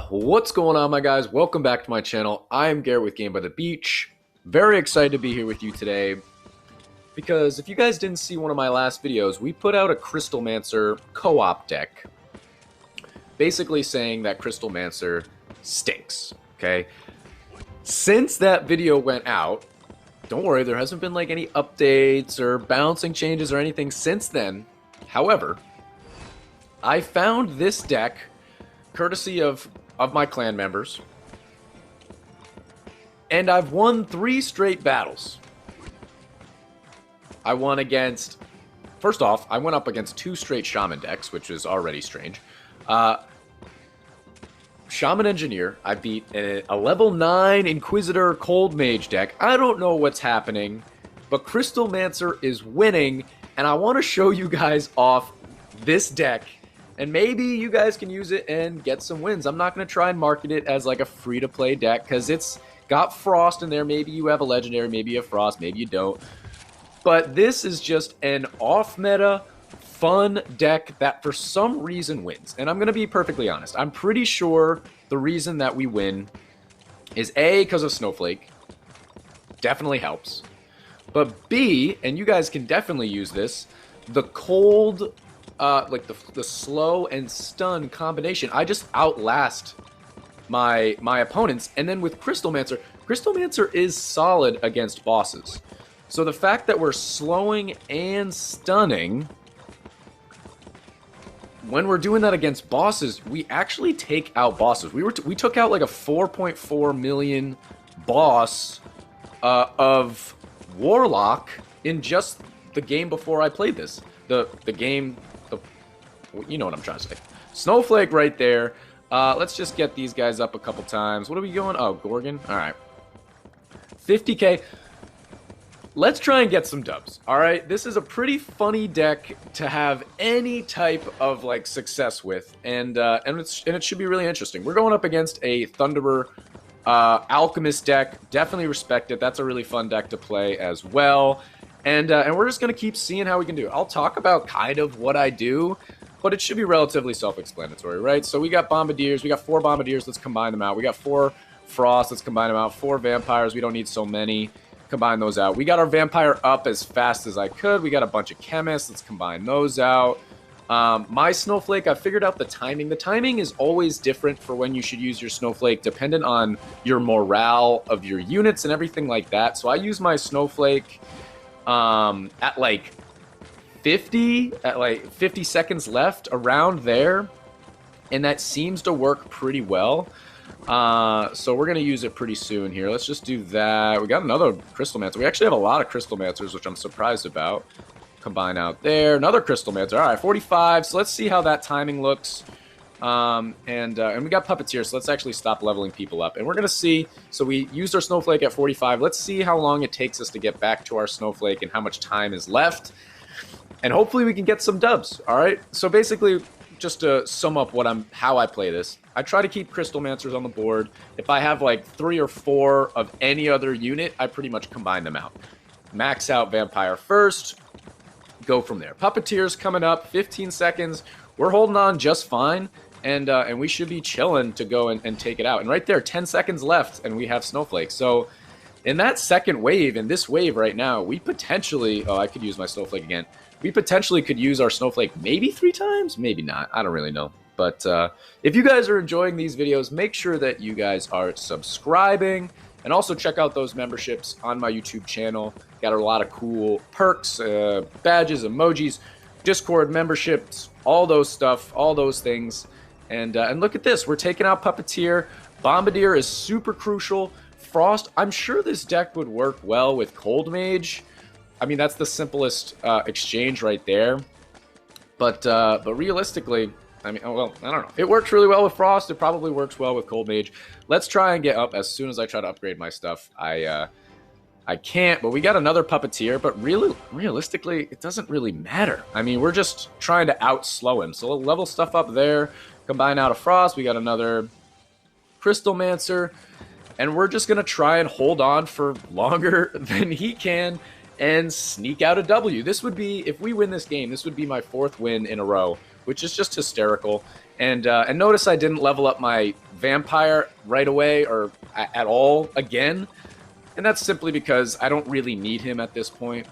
What's going on, my guys? Welcome back to my channel. I am Garrett with Game by the Beach. Very excited to be here with you today because if you guys didn't see one of my last videos, we put out a Crystal Mancer co-op deck, basically saying that Crystal Mancer stinks, okay? Since that video went out, don't worry, there hasn't been like any updates or balancing changes or anything since then. However, I found this deck courtesy of my clan members, and I've won 3 straight battles. I won against, first off, I went up against 2 straight Shaman decks, which is already strange. Shaman Engineer, I beat a level 9 Inquisitor Cold Mage deck. I don't know what's happening, but Crystal Mancer is winning, and I want to show you guys off this deck. And maybe you guys can use it and get some wins. I'm not going to try and market it as like a free-to-play deck because it's got Frost in there. Maybe you have a Legendary, maybe you have Frost, maybe you don't. But this is just an off-meta, fun deck that for some reason wins. And I'm going to be perfectly honest. I'm pretty sure the reason that we win is A, because of Snowflake. Definitely helps. But B, and you guys can definitely use this, the cold... like the slow and stun combination, I just outlast my opponents. And then with Crystal Mancer is solid against bosses. So the fact that we're slowing and stunning, when we're doing that against bosses, we actually take out bosses. We took out like a 4.4 million boss of Warlock in just the game before I played this. The game. You know what I'm trying to say. Snowflake right there. Let's just get these guys up a couple times. What are we going? Oh, Gorgon. All right. 50k. Let's try and get some dubs. All right. This is a pretty funny deck to have any type of like success with, and it should be really interesting. We're going up against a Thunderer Alchemist deck. Definitely respect it. That's a really fun deck to play as well. And we're just going to keep seeing how we can do it. I'll talk about kind of what I do, but it should be relatively self-explanatory, right? So we got Bombardiers. We got 4 Bombardiers. Let's combine them out. We got 4 Frost. Let's combine them out. 4 Vampires. We don't need so many. Combine those out. We got our Vampire up as fast as I could. We got a bunch of Chemists. Let's combine those out. My Snowflake, I figured out the timing. The timing is always different for when you should use your Snowflake, dependent on your morale of your units and everything like that. So I use my Snowflake at like 50 seconds left, around there, and that seems to work pretty well. So we're gonna use it pretty soon here. Let's just do that. We got another Crystal Mancer. We actually have a lot of Crystal Mancers, which I'm surprised about. Combine out there, another Crystal Mancer. All right, 45. So let's see how that timing looks. And we got Puppeteer, so let's actually stop leveling people up. And we're gonna see. So we used our Snowflake at 45. Let's see how long it takes us to get back to our Snowflake and how much time is left. And hopefully we can get some dubs, all right? So basically, just to sum up how I play this, I try to keep Crystal Mancers on the board. If I have like 3 or 4 of any other unit, I pretty much combine them out. Max out Vampire first, go from there. Puppeteer's coming up, 15 seconds. We're holding on just fine, and we should be chilling to go and take it out. And right there, 10 seconds left, and we have Snowflake. So in that second wave, in this wave right now, we potentially... Oh, I could use my Snowflake again. We potentially could use our Snowflake maybe 3 times, maybe not. I don't really know. But if you guys are enjoying these videos, make sure that you guys are subscribing. And also check out those memberships on my YouTube channel. Got a lot of cool perks, badges, emojis, Discord memberships, all those stuff, all those things. And look at this. We're taking out Puppeteer. Bombardier is super crucial. Frost, I'm sure this deck would work well with Cold Mage. I mean, that's the simplest exchange right there. But realistically, I mean, well, I don't know. It works really well with Frost. It probably works well with Cold Mage. Let's try and get up as soon as I try to upgrade my stuff. I can't, but we got another Puppeteer. But really, realistically, it doesn't really matter. I mean, we're just trying to outslow him. So we'll level stuff up there. Combine out of Frost. We got another Crystal Mancer. And we're just going to try and hold on for longer than he can and sneak out a W. This would be, if we win this game, this would be my 4th win in a row, which is just hysterical. And notice I didn't level up my vampire right away or at all again. And that's simply because I don't really need him at this point.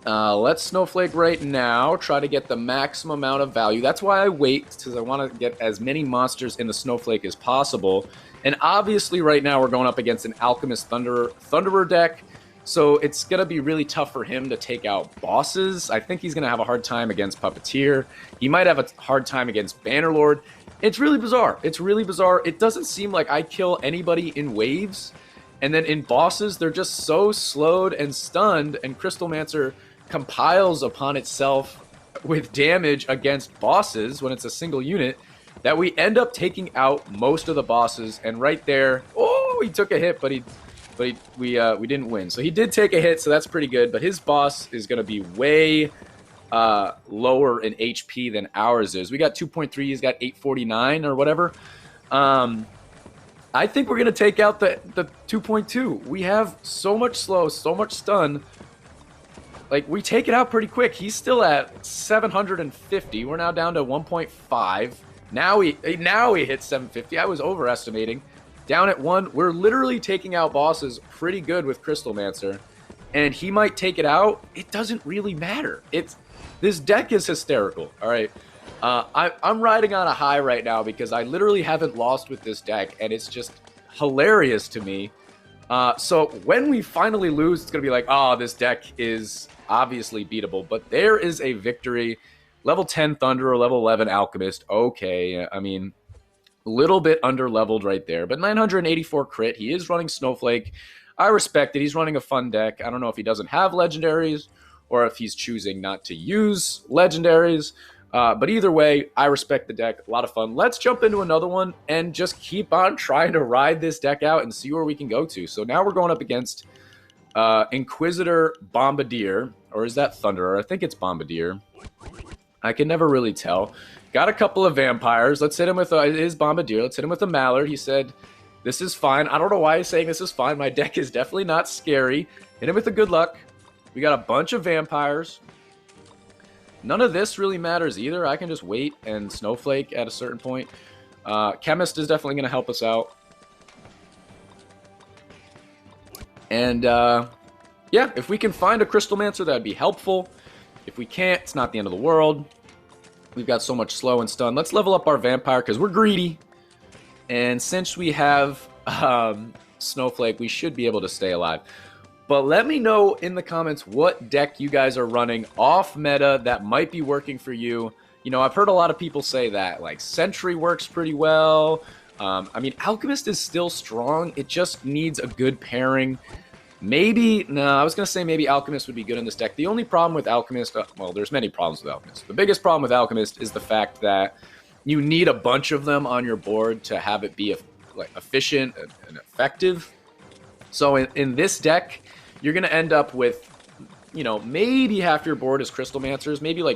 Let's Snowflake right now. Try to get the maximum amount of value. That's why I wait, because I want to get as many monsters in the Snowflake as possible. And obviously right now we're going up against an Alchemist Thunderer deck. So it's going to be really tough for him to take out bosses. I think he's going to have a hard time against Puppeteer. He might have a hard time against Bannerlord. It's really bizarre. It's really bizarre. It doesn't seem like I kill anybody in waves. And then in bosses, they're just so slowed and stunned. And Crystal Mancer compiles upon itself with damage against bosses when it's a single unit that we end up taking out most of the bosses. And right there, oh, he took a hit, but we didn't win. So he did take a hit, so that's pretty good. But his boss is going to be way lower in HP than ours is. We got 2.3. He's got 849 or whatever. I think we're going to take out the 2.2. We have so much slow, so much stun. Like, we take it out pretty quick. He's still at 750. We're now down to 1.5. Now he hit 750. I was overestimating. Down at 1, we're literally taking out bosses pretty good with Crystal Mancer. And he might take it out. It doesn't really matter. This deck is hysterical. All right. I'm riding on a high right now because I literally haven't lost with this deck. And it's just hilarious to me. So when we finally lose, it's going to be like, oh, this deck is obviously beatable. But there is a victory. Level 10 Thunderer, level 11 Alchemist. Okay. I mean, a little bit under-leveled right there. But 984 crit. He is running Snowflake. I respect it. He's running a fun deck. I don't know if he doesn't have legendaries or if he's choosing not to use legendaries. But either way, I respect the deck. A lot of fun. Let's jump into another one and just keep on trying to ride this deck out and see where we can go to. So now we're going up against Inquisitor Bombardier. Or is that Thunderer? I think it's Bombardier. I can never really tell. Got a couple of vampires. Let's hit him with his Bombardier. Let's hit him with a Mallard. He said, this is fine. I don't know why he's saying this is fine. My deck is definitely not scary. Hit him with a good luck. We got a bunch of vampires. None of this really matters either. I can just wait and Snowflake at a certain point. Chemist is definitely going to help us out. And, yeah, if we can find a Crystal Mancer, that'd be helpful. If we can't, it's not the end of the world. We've got so much slow and stun. Let's level up our vampire because we're greedy. And since we have Snowflake, we should be able to stay alive. But let me know in the comments what deck you guys are running off meta that might be working for you. You know, I've heard a lot of people say that, like, Sentry works pretty well. I mean, Alchemist is still strong. It just needs a good pairing. Maybe, no, I was going to say maybe Alchemist would be good in this deck. The only problem with Alchemist, well, there's many problems with Alchemist. The biggest problem with Alchemist is the fact that you need a bunch of them on your board to have it be efficient and effective. So in this deck, you're going to end up with, you know, maybe half your board is Crystal Mancers, maybe like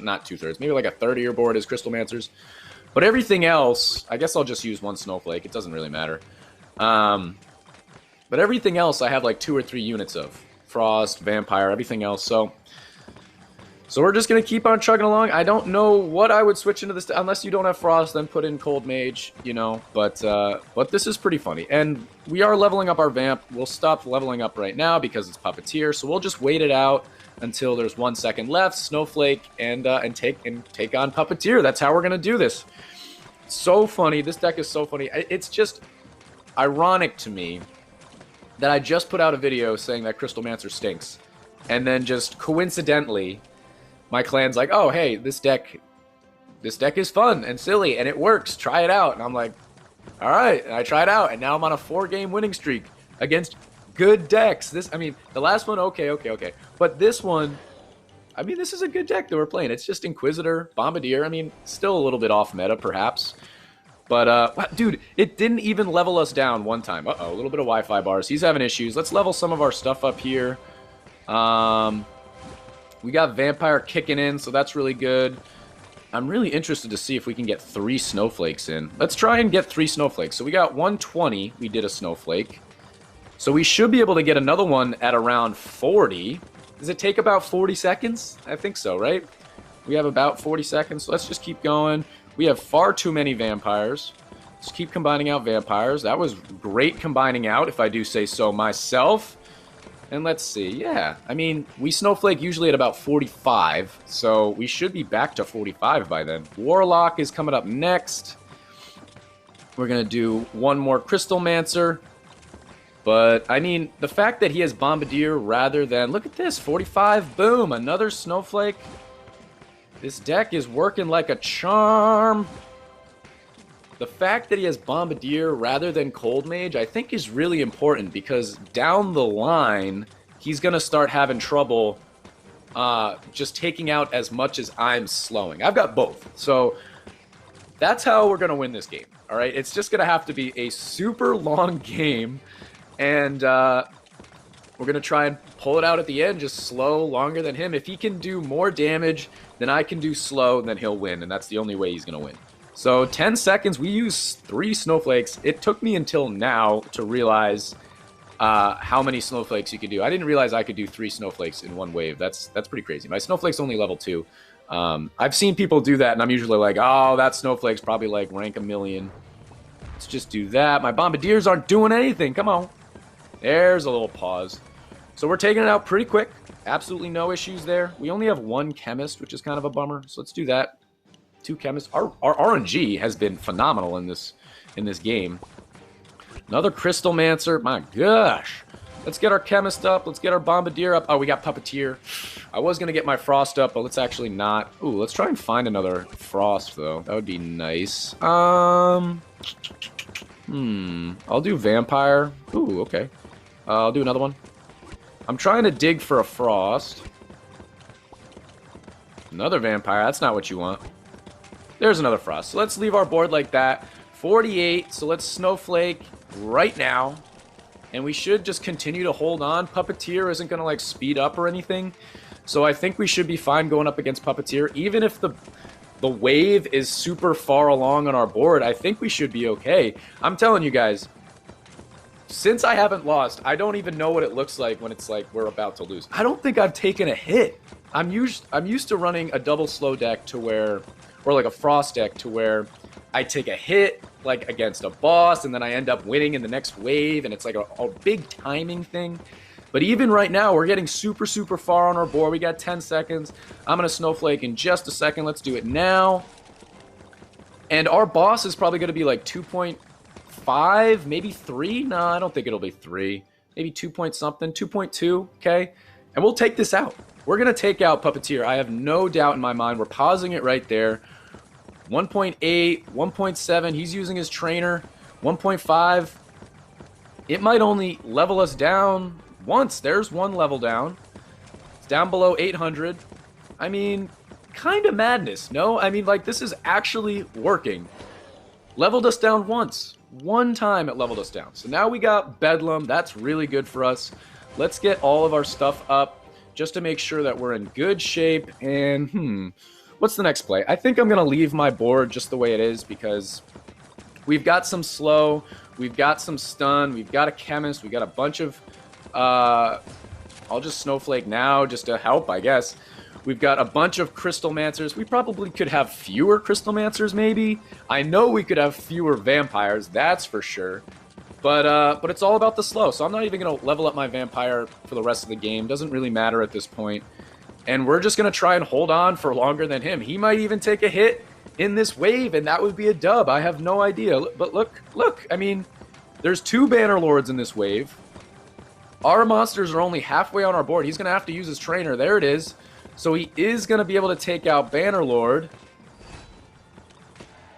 not 2/3, maybe like a third of your board is Crystal Mancers. But everything else, I guess I'll just use one Snowflake. It doesn't really matter. But everything else, I have like 2 or 3 units of. Frost, Vampire, everything else. So we're just going to keep on chugging along. I don't know what I would switch into this. Unless you don't have Frost, then put in Cold Mage, you know. But this is pretty funny. And we are leveling up our Vamp. We'll stop leveling up right now because it's Puppeteer. So we'll just wait it out until there's 1 second left. Snowflake and take on Puppeteer. That's how we're going to do this. So funny. This deck is so funny. It's just ironic to me that I just put out a video saying that Crystal Mancer stinks. And then just coincidentally, my clan's like, oh, hey, this deck is fun and silly, and it works. Try it out. And I'm like, all right. And I tried it out, and now I'm on a 4-game winning streak against good decks. I mean, the last one, okay. But this one, I mean, this is a good deck that we're playing. It's just Inquisitor, Bombardier. I mean, still a little bit off meta, perhaps. But, dude, it didn't even level us down one time. Uh-oh, a little bit of Wi-Fi bars. He's having issues. Let's level some of our stuff up here. We got Vampire kicking in, so that's really good. I'm really interested to see if we can get 3 Snowflakes in. Let's try and get 3 Snowflakes. So we got 120. We did a Snowflake. So we should be able to get another one at around 40. Does it take about 40 seconds? I think so, right? We have about 40 seconds. So let's just keep going. We have far too many vampires. Let's keep combining out vampires. That was great combining out, if I do say so myself. And let's see. Yeah, I mean, we snowflake usually at about 45. So we should be back to 45 by then. Warlock is coming up next. We're going to do one more Crystal Mancer. But, I mean, the fact that he has Bombardier rather than... Look at this, 45, boom, another Snowflake. This deck is working like a charm. The fact that he has Bombardier rather than Cold Mage, I think is really important because down the line, he's going to start having trouble just taking out as much as I'm slowing. I've got both, so that's how we're going to win this game, all right? It's just going to have to be a super long game. And we're going to try and pull it out at the end, just slow, longer than him. If he can do more damage than I can do slow, then he'll win. And that's the only way he's going to win. So 10 seconds, we use 3 snowflakes. It took me until now to realize how many snowflakes you could do. I didn't realize I could do 3 snowflakes in one wave. That's pretty crazy. My snowflake's only level 2. I've seen people do that, and I'm usually like, oh, that snowflake's probably like rank 1,000,000. Let's just do that. My Bombardiers aren't doing anything. Come on. There's a little pause. So we're taking it out pretty quick. Absolutely no issues there. We only have 1 chemist, which is kind of a bummer. So let's do that. 2 chemists. Our RNG has been phenomenal in this game. Another Crystal Mancer. My gosh. Let's get our chemist up. Let's get our Bombardier up. Oh, we got Puppeteer. I was going to get my Frost up, but let's actually not. Ooh, let's try and find another Frost, though. That would be nice. I'll do Vampire. Ooh, okay. I'll do another one. I'm trying to dig for a Frost. Another Vampire. That's not what you want. There's another Frost. So let's leave our board like that. 48. So let's Snowflake right now. And we should just continue to hold on. Puppeteer isn't going to, like, speed up or anything. So I think we should be fine going up against Puppeteer. Even if the wave is super far along on our board, I think we should be okay. I'm telling you guys, since I haven't lost, I don't even know what it looks like when it's like we're about to lose. I don't think I've taken a hit. I'm used to running a double slow deck to where, or like a Frost deck to where I take a hit like against a boss and then I end up winning in the next wave, and it's like a big timing thing. But even right now, we're getting super, super far on our board. We got 10 seconds. I'm going to Snowflake in just a second. Let's do it now. And our boss is probably going to be like 2.5, maybe 3. No, I don't think it'll be 3. Maybe 2 point something, 2.2, okay? And we'll take this out. We're going to take out Puppeteer. I have no doubt in my mind. We're pausing it right there. 1.8, 1.7. He's using his trainer. 1.5. It might only level us down once. There's 1 level down. It's down below 800. I mean, kind of madness, no? I mean, like, this is actually working. Leveled us down once. 1 time it leveled us down. So now we got Bedlam. That's really good for us. Let's get all of our stuff up just to make sure that we're in good shape. And, what's the next play? I think I'm going to leave my board just the way it is because we've got some slow, we've got some stun, we've got a chemist, we've got a bunch of... I'll just Snowflake now just to help, I guess. We've got a bunch of Crystal Mancers. We probably could have fewer Crystal Mancers, maybe. I know we could have fewer Vampires, that's for sure. But it's all about the slow, so I'm not even going to level up my Vampire for the rest of the game. Doesn't really matter at this point. And we're just going to try and hold on for longer than him. He might even take a hit in this wave, and that would be a dub. I have no idea. But look, I mean, there's 2 Banner Lords in this wave. Our monsters are only halfway on our board. He's going to have to use his trainer. There it is. So he is going to be able to take out Banner Lord.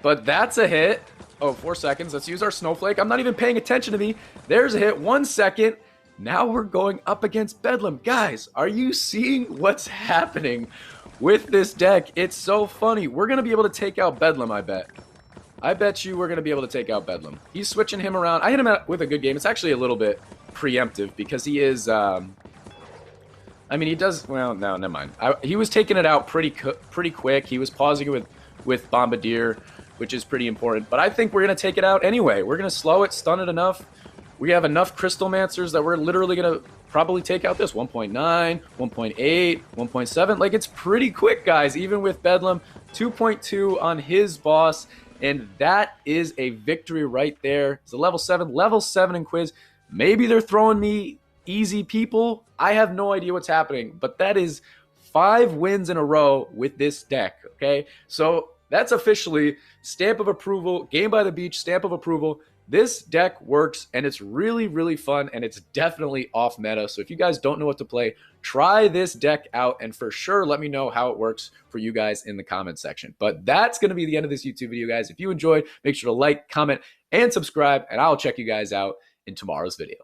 But that's a hit. Oh, 4 seconds. Let's use our Snowflake. I'm not even paying attention to me. There's a hit. 1 second. Now we're going up against Bedlam. Guys, are you seeing what's happening with this deck? It's so funny. We're going to be able to take out Bedlam, I bet. I bet you we're going to be able to take out Bedlam. He's switching him around. I hit him out with a good game. It's actually a little bit preemptive because he is... I mean, he does... Well, no, never mind. He was taking it out pretty quick. He was pausing it with Bombardier, which is pretty important. But I think we're going to take it out anyway. We're going to slow it, stun it enough. We have enough Crystal Mancers that we're literally going to probably take out this 1.9, 1.8, 1.7. Like, it's pretty quick, guys, even with Bedlam. 2.2 on his boss, and that is a victory right there. It's a level 7 in quiz. Maybe they're throwing me easy people. I have no idea what's happening, but that is 5 wins in a row with this deck, okay? So that's officially stamp of approval, game by the beach, stamp of approval. This deck works, and it's really, really fun, and it's definitely off meta. So if you guys don't know what to play, try this deck out, and for sure, let me know how it works for you guys in the comment section. But that's going to be the end of this YouTube video, guys. If you enjoyed, make sure to like, comment, and subscribe, and I'll check you guys out in tomorrow's video.